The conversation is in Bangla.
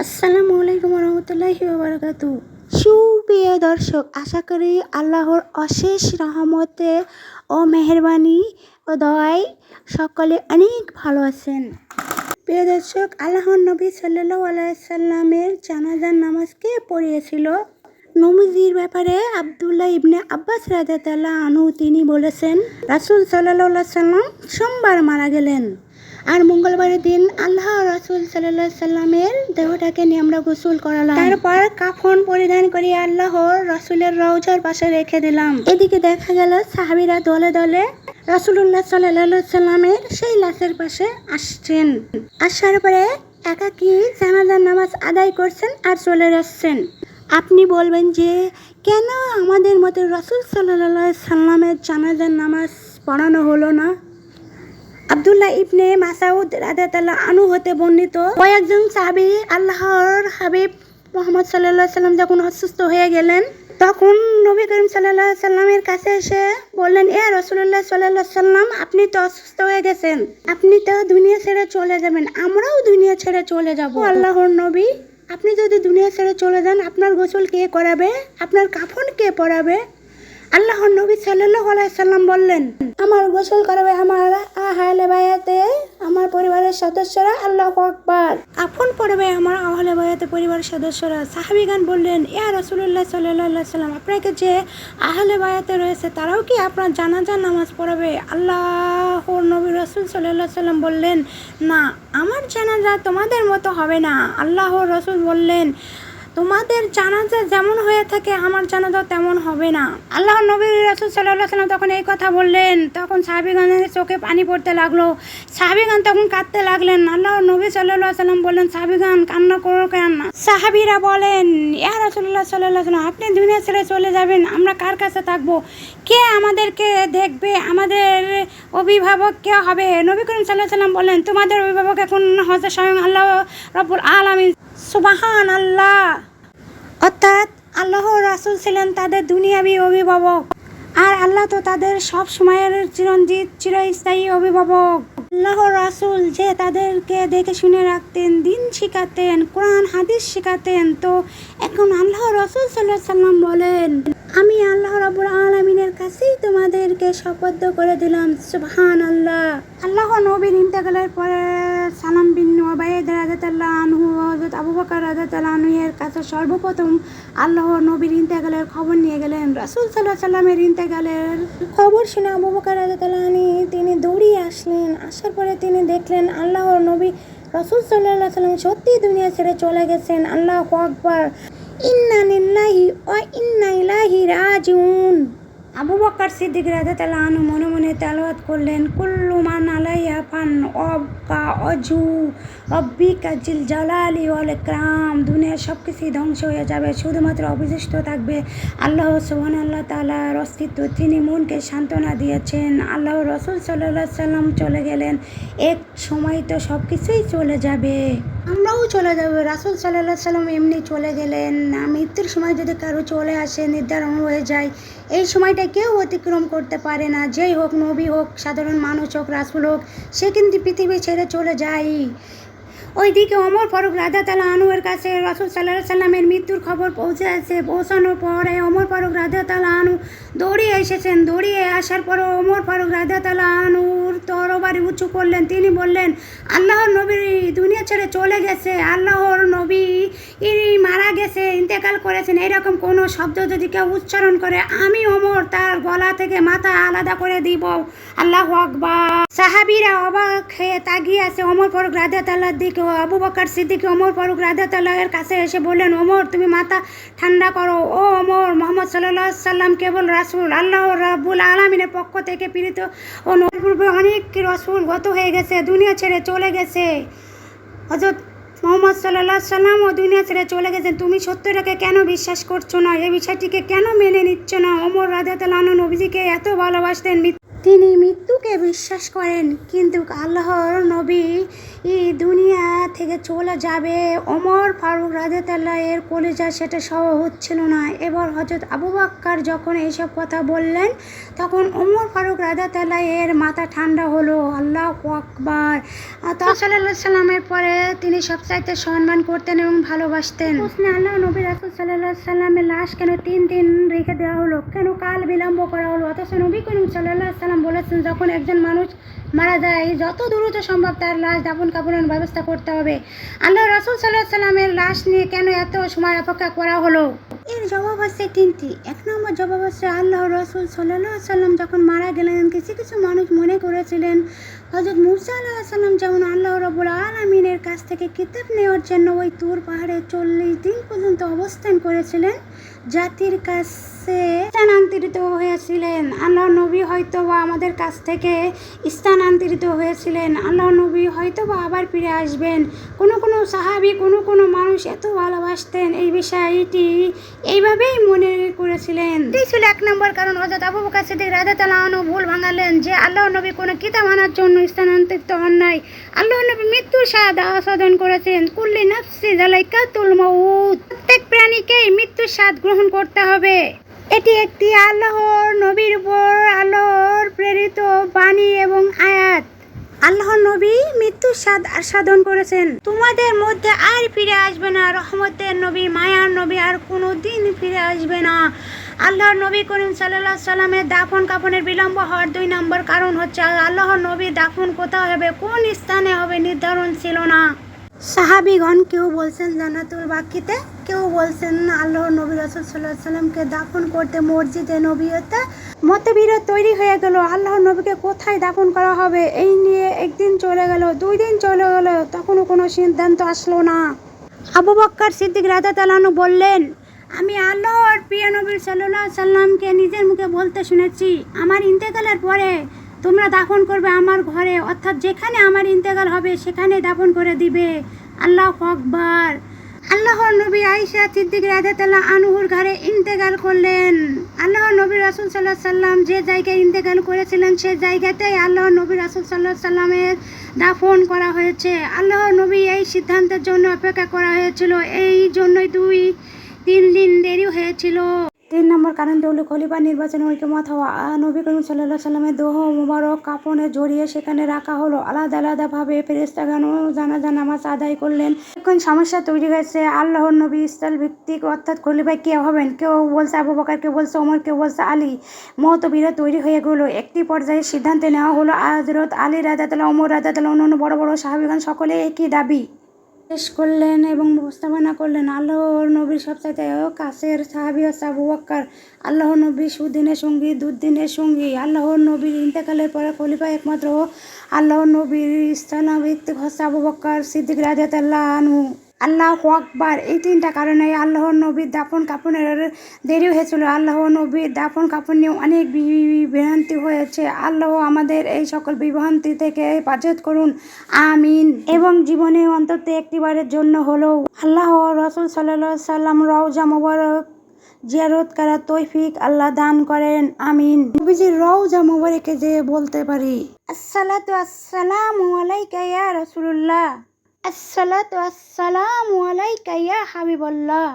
আসসালামু আলাইকুম রহমতুল্লাহি ওয়া বারাকাতুহু। সুপ্রিয় দর্শক, আশা করি আল্লাহর অশেষ রহমতে ও মেহেরবানি ও দয়ায় সকলে অনেক ভালো আছেন। প্রিয় দর্শক, আল্লাহর নবী সাল্লাল্লাহু আলাইহি সাল্লামের জানাজার নামাজ কে পড়িয়েছিল? নবীজির ব্যাপারে আব্দুল্লাহ ইবনে আব্বাস রাদিয়াল্লাহু আনহু তিনি বলেছেন, রাসূল সাল্লাল্লাহু আলাইহি সাল্লাম সোমবার মারা গেলেন আর মঙ্গলবারের দিন আল্লাহ রাসূল সাল্লাল্লাহু আলাইহি সাল্লামের দেহটাকে নিয়ে আমরা গোসল করালাম। তারপর কাফন পরিধান করে আল্লাহর রাসূলের রওজার পাশে রেখে দিলাম। এদিকে দেখা গেল সাহাবীরা দলে দলে রাসূলুল্লাহ সাল্লাল্লাহু আলাইহি সাল্লামের সেই লাশের পাশে আসছেন। আসার পরে একাকী জানাজার নামাজ আদায় করছেন আর চলে যাচ্ছেন। আপনি বলবেন যে কেন আমাদের মতে রাসূল সাল্লাল্লাহু আলাইহি সাল্লামের জানাজার নামাজ পড়ানো হলো না? আব্দুল্লাহ ইবনে মাসউদ রাদিয়াল্লাহু আনহু হতে বর্ণিত, কয়েকজন সাহাবী আল্লাহর হাবিব মুহাম্মদ সাল্লাল্লাহু আলাইহি সাল্লাম যখন অসুস্থ হয়ে গেলেন, তখন নবী করিম সাল্লাল্লাহু আলাইহি সাল্লামের কাছে এসে বললেন, এ রাসূলুল্লাহ সাল্লাল্লাহু আলাইহি সাল্লাম, আপনি তো অসুস্থ হয়ে গেছেন, আপনি তো দুনিয়া ছেড়ে চলে যাবেন, আমরাও দুনিয়া ছেড়ে চলে যাব। আল্লাহর নবী, আপনি যদি দুনিয়া ছেড়ে চলে যান, আপনার গোসল কে করাবে? আপনার কাফন কে পরাবে? আল্লাহর নবী সাল্লাল্লাহু আলাইহি সাল্লাম বললেন, আমার গোসল করাবে আমার আহলে বায়াতে, আমার পরিবারের সদস্যরা। আল্লাহু আকবার। কাফন পরাবে আমার আহলে বায়াতে পরিবারের সদস্যরা। সাহাবীগণ বললেন, ইয়া রাসূলুল্লাহ সাল্লাল্লাহু আলাইহি সাল্লাম, আপনাকে যে আহলে বায়াতে রয়েছে তারাও কি আপনার জানাজার নামাজ পড়াবে? আল্লাহর নবী রাসূল সাল্লাল্লাহু আলাইহি সাল্লাম বললেন, না, আমার জানাজা তোমাদের মতো হবে না। আল্লাহর রাসূল বললেন, তোমাদের জানাজা যেমন হয়ে থাকে আমার জানাজা তেমন হবে না। আল্লাহর নবী রাসূল সাল্লাল্লাহু আলাইহি সাল্লাম তখন এই কথা বললেন, তখন সাহাবীগণের চোখে পানি পড়তে লাগলো। সাহাবীগণ তখন কাঁদতে লাগলেন। আল্লাহর নবী সাল্লাল্লাহু আলাইহি সাল্লাম বললেন, সাহাবীগণ কান্না করো কেন? সাহাবীরা বলেন, ইয়া রাসূলুল্লাহ সাল্লাল্লাহু আলাইহি সাল্লাম, আপনি দুনিয়া ছেড়ে চলে যাবেন, আমরা কার কাছে থাকবো? কে আমাদেরকে দেখবে? আমাদের অভিভাবক কে হবে? নবী করিম সাল্লাল্লাহু আলাইহি সাল্লাম বললেন, তোমাদের অভিভাবক এখন হচ্ছে স্বয়ং আল্লাহ রাব্বুল আলামিন, সুবহানাল্লাহ। অর্থাৎ আল্লাহর রাসূল ছিলেন তাদের দুনিয়াবী অভিভাবক, আর আল্লাহ তো তাদের সব সময়ের চিরঞ্জিত চিরস্থায়ী অভিভাবক। আল্লাহর রাসূল যে তাদেরকে দেখে শুনে রাখতেন, দিন শিখাতেন, কোরআন হাদিস শিখাতেন, তো এখন আল্লাহর রাসূল সাল্লাল্লাহু আলাইহি সাল্লাম বলেন, আমি আল্লাহ রাব্বুল আলামিনের কাছেই তোমাদেরকে শপথ করে দিলাম, সুবহানাল্লাহ। আল্লাহর নবীর ইন্তেকালের পরে সালাম বিন উবাইদ রাদিয়াল্লাহু আনহু হযরত আবু বকর রাদিয়াল্লাহু আনহু এর কাছে সর্বপ্রথম আল্লাহর নবীর ইন্তেকালের খবর নিয়ে গেলেন। রাসূল সাল্লাল্লাহু আলাইহি সাল্লামের ইন্তেকালের খবর শুনে আবু বকর রাদিয়াল্লাহু আনহু তিনি দৌড়িয়ে আসলেন। আসার পরে তিনি দেখলেন আল্লাহর নবী রাসূল সাল্লাল্লাহু আলাইহি সাল্লাম সত্যি দুনিয়া ছেড়ে চলে গেছেন। আল্লাহু আকবার। ইন্না লিল্লাহি ওয়া ইন্না ইলাইহি রাজিউন। আবু বকর সিদ্দিক রাদিয়াল্লাহু আনহু মনে মনে তেলাওয়াত করলেন, কুল্লু মান আলাইহা ফান ওয়াবকা ওয়াজহু রাব্বিকা জিল জালালি ওয়াল ইকরাম। দুনিয়ার সব কিছুই ধ্বংস হয়ে যাবে, শুধুমাত্র অবশিষ্ট থাকবে আল্লাহ সুবহানাল্লাহ তাআলার অস্তিত্ব। তিনি মনকে সান্ত্বনা দিয়েছেন। আল্লাহর রাসূল সাল্লাল্লাহু আলাইহি সাল্লাম চলে গেলেন, এক সময় তো সব কিছুই চলে যাবে, আমরাও চলে যাব। রাসূল সাল্লাল্লাহু আলাইহি সাল্লাম এমনি চলে গেলেন। মৃত্যুর সময় যদি কারো চলে আসে, নির্ধারণ হয়ে যায়, এই সময়টা কেউ অতিক্রম করতে পারে না। যেই হোক, নবী হোক, সাধারণ মানুষ হোক, রাসূল হোক, সে কিন্তু পৃথিবী ছেড়ে চলে যায়। ওইদিকে ওমর ফারুক রাদিয়াল্লাহু আনহু এর কাছে রাসূল সাল্লাল্লাহু আলাইহি সাল্লামের মৃত্যুর খবর পৌঁছানোর পরে ওমর ফারুক রাদিয়াল্লাহু আনহু দৌড়িয়ে এসেছেন। দৌড়িয়ে আসার পরে ওমর ফারুক রাদিয়াল্লাহু আনহুর তরবারি উঁচু করলেন। তিনি বললেন, আল্লাহর নবী দুনিয়া ছেড়ে চলে গেছে, আল্লাহর নবী মারা গেছে, ইন্তেকাল করেছেন, এরকম কোনো শব্দ যদি কেউ উচ্চারণ করে, আমি ওমর তার গলা থেকে মাথা আলাদা করে দিব। আল্লাহু আকবার। সাহাবীরা অবাক হয়ে তাকিয়ে আছে ওমর ফারুক রাদিয়াল্লাহুর দিকে। আবু বকর সিদ্দিক ওমর ফারুক রাদিয়াল্লাহু এর কাছে এসে বললেন, ওমর, তুমি মাথা ঠান্ডা করো। ও ওমর, মুহাম্মদ সাল্লাল্লাহু আলাইহি সাল্লাম কেবল রাসূল, আল্লাহ রাব্বুল আলামিনের পক্ষ থেকে প্রেরিত, ও নবীর পূর্বে অনেক রাসূল গত হয়ে গেছে, দুনিয়া ছেড়ে চলে গেছে। হযরত মুহাম্মদ সাল্লাল্লাহু আলাইহি সাল্লাম ও দুনিয়া ছেড়ে চলে গেছেন। তুমি সত্যটাকে কেন বিশ্বাস করছো না? এই বিষয়টিকে কেন মেনে নিচ্ছ না? ওমর রাদিয়াল্লাহু আনহু নবীজিকে এত ভালোবাসতেন, তিনি মৃত্যুকে বিশ্বাস করেন, কিন্তু আল্লাহর নবী এই দুনিয়া থেকে চলে যাবে ওমর ফারুক রাদিয়াল্লাহু এর কলিজা সেটা সহজ ছিল না। এবার হযরত আবু বকর যখন এইসব কথা বললেন, তখন ওমর ফারুক রাদিয়াল্লাহু এর মাথা ঠান্ডা হলো। আল্লাহু আকবার। সাল্লাল্লাহু আলাইহি সাল্লামের পরে তিনি সবচাইতে সম্মান করতেন এবং ভালোবাসতেন। প্রশ্নে আল্লাহ নবী রাসূল সাল্লাল্লাহু আলাইহি সাল্লামের লাশ কেন 3 দিন রেখে দেওয়া হলো, কেন কাল বিলম্ব করা হলো? অথচ নবী করিম সাল্লাল্লাহু আলাইহি সাল্লাম বলেছেন, যখন একজন মানুষ মারা যায় যত দ্রুত সম্ভব তার লাশ দাফন কাফনের ব্যবস্থা করতে হবে। আল্লাহ রাসূল সাল্লাল্লাহু আলাইহি সাল্লামের লাশ নিয়ে কেন এত সময় অপেক্ষা করা হলো? এর জবাব আছে 3টি। 1 নম্বর জবাব আছে, আল্লাহ রাসূল সাল্লাল্লাহু আলাইহি সাল্লাম যখন মারা গেলেন কিছু কিছু মানুষ মনে করেছিলেন হযরত মূসা আলাইহিস সালাম যেমন আল্লাহ রাব্বুল আলামিনের কাছ থেকে কিতাব নেওয়ার জন্য ওই তুর পাহাড়ে 40 দিন পর্যন্ত অবস্থান করেছিলেন, জাতির কাছে স্থানান্তরিত হয়েছিলেন। আল্লাহ নবী হয়তোবা আমাদের কাছ থেকে স্থানান্তরিত হয়েছিলেন, আল্লাহ নবী হয়তোবা আবার ফিরে আসবেন। কোনো কোনো সাহাবী কোনো মানুষ এত ভালোবাসতেন এই বিষয়টি এইভাবেই মনে করেছিলেন। এই ছিল 1 নম্বর কারণ। হযরত আবু বকর সিদ্দিক রাদিয়াল্লাহু আনহু ভুল ভাঙালেন যে আল্লাহ নবী কোনো কিতাব আনার জন্য স্থানান্তরিত হন নাই। আল্লাহ নবী মৃত্যুর স্বাদ আস্বাদন করেছেন। কুল্লি নাফসি যায়কাতুল মাউত, প্রত্যেক প্রাণীকেই মৃত্যুর স্বাদ গ্রহণ করতে হবে। এটি একটি আল্লাহর নবীর উপর আল্লাহর প্রেরিত বাণী এবং আয়াত। আল্লাহর নবী মৃত্যুর স্বাদ আস্বাদন করেছেন। তোমাদের মধ্যে আর ফিরে আসবে না রহমতের নবী, মায়ার নবী আর কোনোদিন ফিরে আসবে না। আল্লাহর নবী করিম সাল্লাল্লাহু আলাইহি সাল্লামের দাফন কাফনের বিলম্ব হওয়ার 2 নম্বর কারণ হচ্ছে আল্লাহর নবী দাফন কোথায় হবে, কোন স্থানে হবে নির্ধারণ ছিল না। সাহাবীগণ কেউ বলছেন জান্নাতুল বাকিতে, কেউ বলছেন আল্লাহর নবী রাসূল সাল্লাল্লাহু আলাইহি সাল্লামকে দাফন করতে মসজিদে নববিয়্যতে মতবিরোধ তৈরি হয়ে গেল। আল্লাহর নবীকে কোথায় দাফন করা হবে এই নিয়ে 1 দিন চলে গেল, 2 দিন চলে গেল, তখনও কোনো সিদ্ধান্ত আসলো না। আবু বকর সিদ্দিক রাদিয়াল্লাহু আনহু বললেন, আমি আল্লাহর প্রিয় নবী সাল্লাল্লাহু আলাইহি সাল্লামকে নিজের মুখে বলতে শুনেছি, আমার ইন্তেকালের পরে তোমরা দাফন করবে আমার ঘরে, অর্থাৎ যেখানে আমার ইন্তেকাল হবে সেখানে দাফন করে দিবে। আল্লাহু আকবার। আল্লাহর নবী আয়েশা সিদ্দিক রাদিয়াল্লাহু আনহুর ঘরে ইন্তেকাল করলেন। আল্লাহর নবী রাসূল সাল্লাল্লাহু আলাইহি সাল্লাম যে জায়গায় ইন্তেকাল করেছিলেন সেই জায়গাতেই আল্লাহর নবী রাসূল সাল্লাল্লাহু আলাইহি সাল্লামের দাফন করা হয়েছে। আল্লাহর নবী এই সিদ্ধান্তের জন্য অপেক্ষা করা হয়েছিল, এই জন্যই 2-3 দিন দেরি হয়েছিল। 3 নম্বর কারণ হলো খলিফা নির্বাচনে ঐকমত হওয়া। নবী করিম সাল্লাল্লাহু আলাইহি সাল্লামের দেহ মুবারক কাফনে জড়িয়ে সেখানে রাখা হলো। আলাদা আলাদাভাবে ফেরেশতাগণ জানাজা নামাজ আদায় করলেন। এখন সমস্যা তৈরি হয়েছে, আল্লাহর নবী স্থল ভিত্তিক অর্থাৎ খলিফা কে হবেন? কেউ বলছে আবু বকর, কেউ বলছে ওমর, কেউ বলছে আলী। মতবিরোধ তৈরি হয়ে গেল। একটি পর্যায়ে সিদ্ধান্ত নেওয়া হলো হযরত আলী রাদিয়াল্লাহু, ওমর রাদিয়াল্লাহু, অন্যান্য বড় বড় সাহাবীগণ সকলে একই দাবি পেশ করলেন এবং উপস্থাপনা করলেন। আল্লাহর নবীর সবচাইতে কাছের সাহাবী হচ্ছে আবু বকর। আল্লাহর নবীর সুদিনের সঙ্গী, দুর্দিনের সঙ্গী। আল্লাহর নবীর ইন্তেকালের পরে খলিফা একমাত্র আল্লাহর নবীর স্থান ভিত্তিক হচ্ছে আবু বকর সিদ্দিক রাদিয়াল্লাহু আনহু। আল্লাহু আকবার। এই 3টা কারণে আল্লাহর নবীর দাফন কাফনের দেরি হয়েছিল। আল্লাহর নবীর দাফন কাফন নিয়ে অনেক বিভ্রান্তি হয়েছে। আল্লাহ আমাদের এই সকল বিভ্রান্তি থেকে হেফাজত করুন, আমিন। এবং জীবনে অন্তত একটিবারের জন্য হলেও আল্লাহ রাসূল সাল্লাল্লাহু আলাইহি সাল্লাম রওজা মুবারক জিয়ারত করার তৌফিক আল্লাহ দান করেন, আমিন। নবীজির রওজা মুবারকে যে বলতে পারি, আসসালাতু আসসালামু আলাইকা ইয়া রাসূলুল্লাহ, আসসালাতু আসসালামু আলাইকা ইয়া হাবিবাল্লাহ।